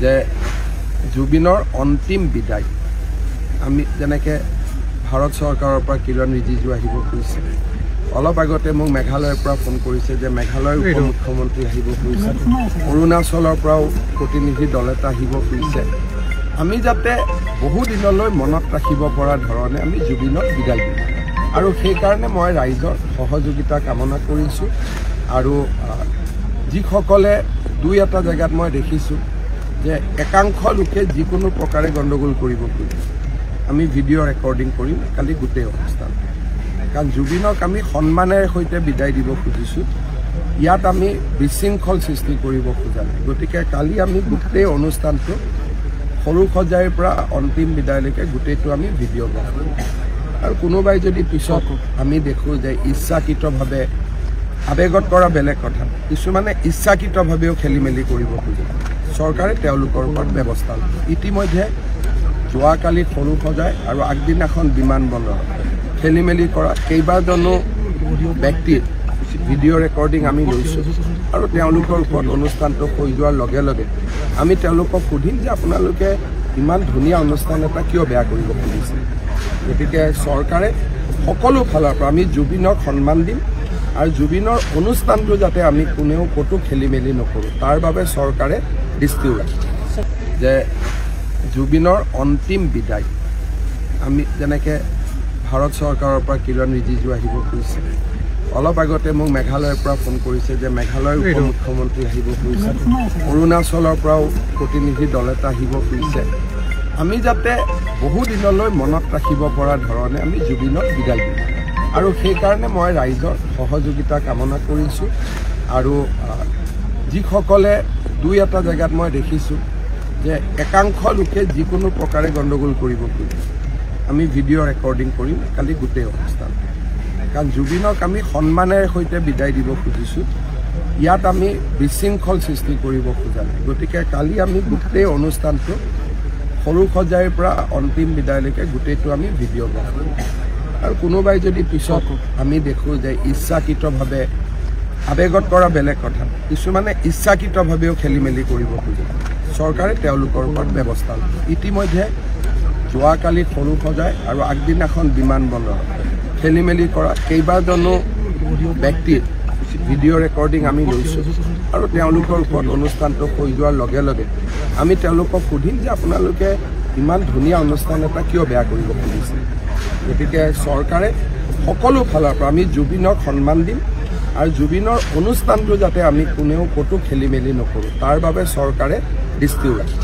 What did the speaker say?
যে জুবিনৰ অন্তিম বিদায় আমি যেনেকৈ ভাৰত চৰকাৰৰ পৰা কিৰণ ৰিজিজু আহিব খুজিছে, অলপ আগতে মোক মেঘালয়ৰ পৰা ফোন কৰিছে যে মেঘালয়ৰ উপ মুখ্যমন্ত্ৰী আহিব খুজিছে, অৰুণাচলৰ পৰাও প্ৰতিনিধি দল এটা আহিব খুজিছে। আমি যাতে বহু দিনলৈ মনত ৰাখিব পৰা ধৰণে আমি জুবিনক বিদায় দিম আৰু সেইকাৰণে মই ৰাইজৰ সহযোগিতা কামনা কৰিছোঁ। আৰু যিসকলে দুই এটা জেগাত মই দেখিছোঁ যে একাংশ লোকে যিকোনো প্ৰকাৰে গণ্ডগোল কৰিব খোজে, আমি ভিডিঅ' ৰেকৰ্ডিং কৰিম কালি গোটেই অনুষ্ঠান, কাৰণ জুবিনক আমি সন্মানেৰে সৈতে বিদায় দিব খুজিছোঁ। ইয়াত আমি বিশৃংখল সৃষ্টি কৰিব খোজা নাই। গতিকে কালি আমি গোটেই অনুষ্ঠানটো সৰু সজাইৰ পৰা অন্তিম বিদায়লৈকে গোটেইটো আমি ভিডিঅ' কৰিম। আৰু কোনোবাই যদি পিছত আমি দেখোঁ যে ইচ্ছাকৃতভাৱে আৱেগত কৰা বেলেগ কথা, কিছুমানে ইচ্ছাকৃতভাৱেও খেলি মেলি কৰিব খোজে, চৰকাৰে তেওঁলোকৰ ওপৰত ব্যৱস্থা ল'ব। ইতিমধ্যে যোৱাকালি সৰু সজাই আৰু আগদিনাখন বিমানবন্দৰত খেলি মেলি কৰা কেইবাজনো ব্যক্তিৰ ভিডিঅ' ৰেকৰ্ডিং আমি লৈছোঁ আৰু তেওঁলোকৰ ওপৰত অনুষ্ঠানটো হৈ যোৱাৰ লগে লগে আমি তেওঁলোকক সুধিম যে আপোনালোকে ইমান ধুনীয়া অনুষ্ঠান এটা কিয় বেয়া কৰিব খুজিছে। গতিকে চৰকাৰে সকলো ফালৰ পৰা আমি জুবিনক সন্মান দিম আৰু জুবিনৰ অনুষ্ঠানটো যাতে আমি কোনেও ক'তো খেলি মেলি নকৰোঁ তাৰ বাবে চৰকাৰে দৃষ্টিও ৰাখে। যে জুবিনৰ অন্তিম বিদায় আমি যেনেকৈ ভাৰত চৰকাৰৰ পৰা কিৰণ ৰিজিজু আহিব খুজিছে, অলপ আগতে মোক মেঘালয়ৰ পৰা ফোন কৰিছে যে মেঘালয়ৰ উপ মুখ্যমন্ত্ৰী আহিব খুজিছে, অৰুণাচলৰ পৰাও প্ৰতিনিধি দল এটা আহিব খুজিছে। আমি যাতে বহু দিনলৈ মনত ৰাখিব পৰা ধৰণে আমি জুবিনক বিদায় দিম আৰু সেইকাৰণে মই ৰাইজৰ সহযোগিতা কামনা কৰিছোঁ। আৰু যিসকলে দুই এটা জেগাত মই দেখিছোঁ যে একাংশ লোকে যিকোনো প্ৰকাৰে গণ্ডগোল কৰিব খোজে, আমি ভিডিঅ' ৰেকৰ্ডিং কৰিম কালি গোটেই অনুষ্ঠান, কাৰণ জুবিনক আমি সন্মানেৰে সৈতে বিদায় দিব খুজিছোঁ। ইয়াত আমি বিশৃংখল সৃষ্টি কৰিব খোজা নাই। গতিকে কালি আমি গোটেই অনুষ্ঠানটো সৰু সজাইৰ পৰা অন্তিম বিদায়লৈকে গোটেইটো আমি ভিডিঅ' কৰিম। আৰু কোনোবাই যদি পিছত আমি দেখোঁ যে ইচ্ছাকৃতভাৱে আৱেগত কৰা বেলেগ কথা, কিছুমানে ইচ্ছাকৃতভাৱেও খেলি মেলি কৰিব খোজে, চৰকাৰে তেওঁলোকৰ ওপৰত ব্যৱস্থা ল'ব। ইতিমধ্যে যোৱাকালি সৰু সজাই আৰু আগদিনাখন বিমানবন্দৰত খেলি মেলি কৰা কেইবাজনো ব্যক্তিৰ ভিডিঅ' ৰেকৰ্ডিং আমি লৈছোঁ আৰু তেওঁলোকৰ ওপৰত অনুষ্ঠানটো হৈ যোৱাৰ লগে লগে আমি তেওঁলোকক সুধিম যে আপোনালোকে ইমান ধুনীয়া অনুষ্ঠান এটা কিয় বেয়া কৰিব খুজিছে। গতিকে চৰকাৰে সকলো ফালৰ পৰা আমি জুবিনক সন্মান দিম আৰু জুবিনৰ অনুষ্ঠানটো যাতে আমি কোনেও ক'তো খেলি মেলি নকৰোঁ তাৰ বাবে চৰকাৰে দৃষ্টিও ৰাখে।